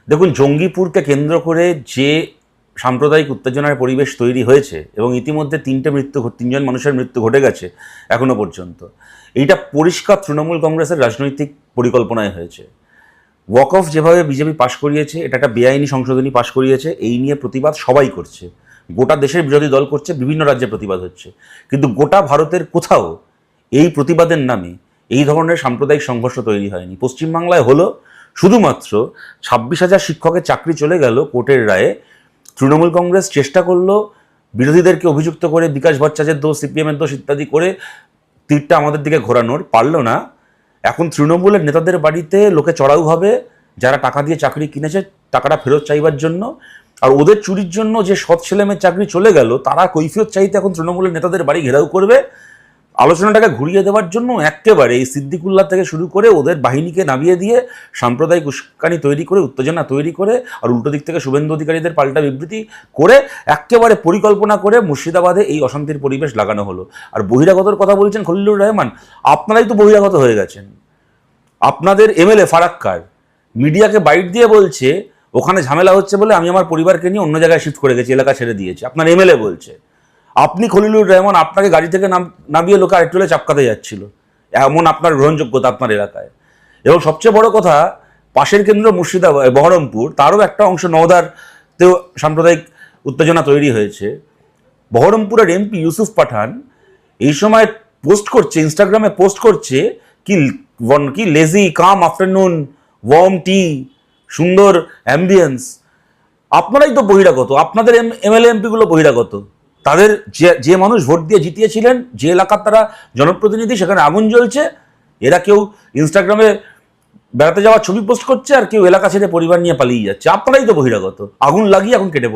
দেখুন, জঙ্গিপুরকে কেন্দ্র করে যে সাম্প্রদায়িক উত্তেজনার পরিবেশ তৈরি হয়েছে এবং ইতিমধ্যে তিনজন মানুষের মৃত্যু ঘটে গেছে এখনো পর্যন্ত, এইটা পরিষ্কার তৃণমূল কংগ্রেসের রাজনৈতিক পরিকল্পনায় হয়েছে। ওয়াক অফ যেভাবে বিজেপি পাশ করিয়েছে, এটা একটা বেআইনি সংশোধনী পাশ করিয়েছে, এই নিয়ে প্রতিবাদ সবাই করছে, গোটা দেশের বিরোধী দল করছে, বিভিন্ন রাজ্যে প্রতিবাদ হচ্ছে, কিন্তু গোটা ভারতের কোথাও এই প্রতিবাদের নামে এই ধরনের সাম্প্রদায়িক সংঘর্ষ তৈরি হয়নি। পশ্চিমবাংলায় হলো শুধুমাত্র 26,000 শিক্ষকের চাকরি চলে গেল কোর্টের রায়ে। তৃণমূল কংগ্রেস চেষ্টা করলো বিরোধীদেরকে অভিযুক্ত করে বিকাশ ভট্টাচার্যের দোষ, সিপিএমের দোষ ইত্যাদি করে তীরটা আমাদের দিকে ঘোরানোর, পারলো না। এখন তৃণমূলের নেতাদের বাড়িতে লোকে চড়াও হবে, যারা টাকা দিয়ে চাকরি কিনেছে টাকাটা ফেরত চাইবার জন্য, আর ওদের চুরির জন্য যে সৎ ছেলেমেয়ের চাকরি চলে গেল তারা কৈফিয়ত চাইতে এখন তৃণমূলের নেতাদের বাড়ি ঘেরাও করবে। আলোচনাটাকে ঘুরিয়ে দেওয়ার জন্য একেবারে এই সিদ্দিকুল্লাহ থেকে শুরু করে ওদের বাহিনীকে নামিয়ে দিয়ে সাম্প্রদায়িক উস্কানি তৈরি করে, উত্তেজনা তৈরি করে, আর উল্টো দিক থেকে শুভেন্দু অধিকারীদের পাল্টা বিবৃতি করে একেবারে পরিকল্পনা করে মুর্শিদাবাদে এই অশান্তির পরিবেশ লাগানো হলো। আর বহিরাগতর কথা বলছেন খলিলুর রহমান, আপনারাই তো বহিরাগত হয়ে গেছেন। আপনাদের এমএলএ ফারাক্কার মিডিয়াকে বাইট দিয়ে বলছে ওখানে ঝামেলা হচ্ছে বলে আমি আমার পরিবারকে নিয়ে অন্য জায়গায় শিফট করে গেছি, এলাকা ছেড়ে দিয়েছি। আপনার এমএলএ বলছে। আপনি খলিলুর রহমান, আপনাকে গাড়ি থেকে নামিয়ে লোকে আরেকটু হলে চাপকাতে যাচ্ছিল, এমন আপনার গ্রহণযোগ্যতা আপনার এলাকায়। এবং সবচেয়ে বড় কথা, পাশের কেন্দ্র মুর্শিদাবাদ, বহরমপুর, তারও একটা অংশ নওদারতেও সাম্প্রদায়িক উত্তেজনা তৈরি হয়েছে। বহরমপুরের এমপি ইউসুফ পাঠান এই সময় পোস্ট করছে, ইনস্টাগ্রামে পোস্ট করছে কি লেজি কাম আফটারনুন, ওয়ার্ম টি, সুন্দর অ্যাম্বিয়েন্স। আপনারাই তো বহিরাগত, আপনাদের এমএলএ এমপিগুলো বহিরাগত। তাদের যে মানুষ ভোট দিয়ে জিতিয়েছিলেন, যে এলাকার তারা জনপ্রতিনিধি, সেখানে আগুন জ্বলছে, এরা কেউ ইনস্টাগ্রামে বেড়াতে যাওয়ার ছবি পোস্ট করছে, আর কেউ এলাকা ছেড়ে পরিবার নিয়ে পালিয়ে যাচ্ছে। আপনারাই তো বহিরাগত, আগুন লাগিয়ে এখন কেটে পড়ছে।